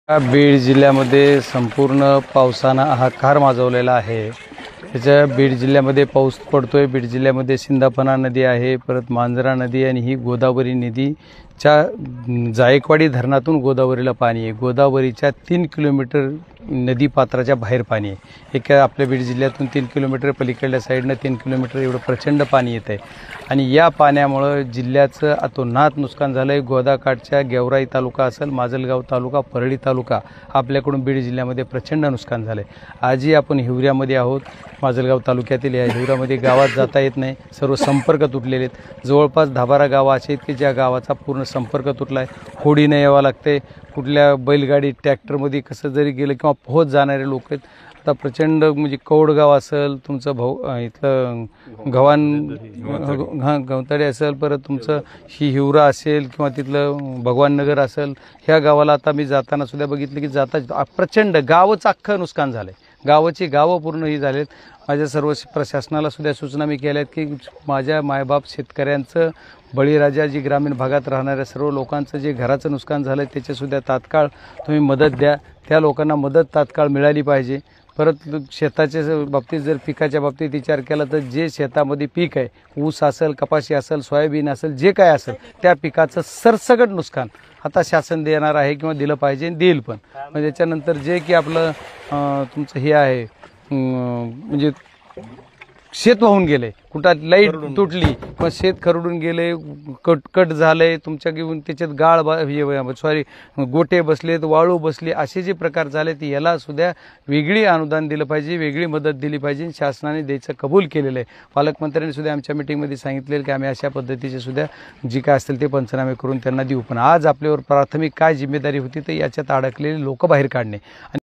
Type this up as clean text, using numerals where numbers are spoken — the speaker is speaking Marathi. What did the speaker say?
बीड जिल्ह्यामध्ये संपूर्ण पावसानं हाहाकार माजवलेला आहे। त्याच्या बीड जिल्ह्यामध्ये पाऊस पडतोय। बीड जिल्ह्यामध्ये सिंधाफणा नदी आहे, परत मांजरा नदी आणि ही गोदावरी नदीच्या जायकवाडी धरणातून गोदावरीला पाणी आहे। गोदावरीच्या 3 किलोमीटर नदी पात्राच्या बाहेर पाणी आहे। एक आपल्या बीड जिल्ह्यातून 3 किलोमीटर पलीकडल्या साईडनं 3 किलोमीटर एवढं प्रचंड पाणी येत आहे आणि या पाण्यामुळे जिल्ह्याचं अतोनात नुकसान झालं आहे। गोदाकाठच्या गेवराई तालुका असेल, माजलगाव तालुका, परळी तालुका आपल्याकडून बीड जिल्ह्यामध्ये प्रचंड नुकसान झालं आहे। आजही आपण हिवऱ्यामध्ये आहोत। माजलगाव तालुक्यातील या हिवऱ्यामध्ये गावात जाता येत नाही, सर्व संपर्क तुटलेले आहेत। जवळपास 10-12 गावं अशी आहेत की ज्या गावाचा पूर्ण संपर्क तुटला आहे। होडीने यावं लागते, कुठल्या बैलगाडी ट्रॅक्टरमध्ये कसं जरी गेलं किंवा पोहोच जाणारे लोक आहेत। आता प्रचंड म्हणजे कौडगाव असेल, तुमचं इथलं गवताडे असेल, परत तुमचं हिवरा असेल किंवा तिथलं भगवाननगर असेल, ह्या गावाला आता मी जाताना सुद्धा बघितलं की जाता प्रचंड गावचं अख्खं नुकसान झालं आहे। गावाची गावं पूर्ण ही झालेत। माझ्या सर्व प्रशासनाला सुद्धा सूचना मी केल्या आहेत की माझ्या मायबाप शेतकऱ्यांचं, बळीराजा जी ग्रामीण भागात राहणाऱ्या सर्व लोकांचं जे घराचं नुकसान झालं आहे त्याच्यासुद्धा तात्काळ तुम्ही मदत द्या। त्या लोकांना मदत तात्काळ मिळाली पाहिजे। परत शेताच्या बाबतीत जर पिकाच्या बाबतीत विचार केला तर जे शेतामध्ये पीक आहे, ऊस असेल, कपाशी असेल, सोयाबीन असेल, जे काय असेल त्या पिकाचं सरसकट नुकसान आता शासन देणार आहे किंवा दिलं पाहिजे, देईल पण। म्हणजे त्याच्यानंतर जे की आपलं तुमचं हे आहे म्हणजे शेत वाहून गेले, कुठं लाईट तुटली किंवा शेत खरडून गेले, कट झाले तुमच्या घेऊन, त्याच्यात गाळ गोटे बसलेत, वाळू बसली, असे जे प्रकार झाले ते याला सुद्धा वेगळी अनुदान दिलं पाहिजे, वेगळी मदत दिली पाहिजे। शासनाने द्यायचं कबूल केलेलं आहे। पालकमंत्र्यांनी सुद्धा आमच्या मीटिंगमध्ये सांगितलेलं की आम्ही अशा पद्धतीचे सुद्धा जी काय असतील ते पंचनामे करून त्यांना देऊ। पण आज आपल्यावर प्राथमिक काय जिम्मेदारी होती तर याच्यात अडकलेले लोक बाहेर काढणे।